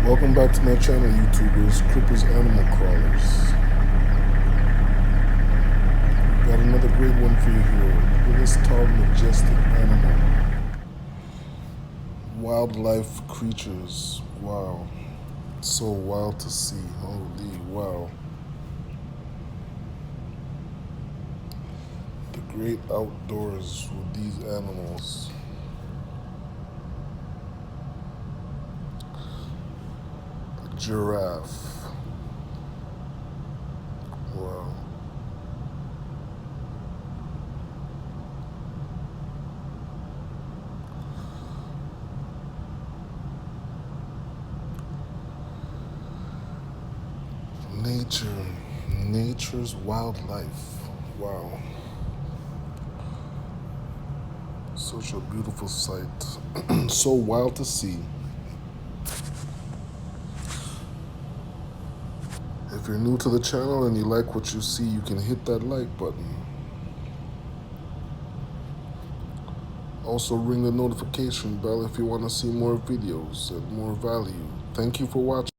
Welcome back to my channel, YouTubers, Crippers Animal Crawlers. Got another great one for you here. Look at this tall, majestic animal. Wildlife creatures. Wow. So wild to see. Holy wow. The great outdoors with these animals. Giraffe. Wow. Nature's wildlife. Wow. Such a beautiful sight. So wild to see. If you're new to the channel and you like what you see, you can hit that like button. Also ring the notification bell if you want to see more videos and more value. Thank you for watching.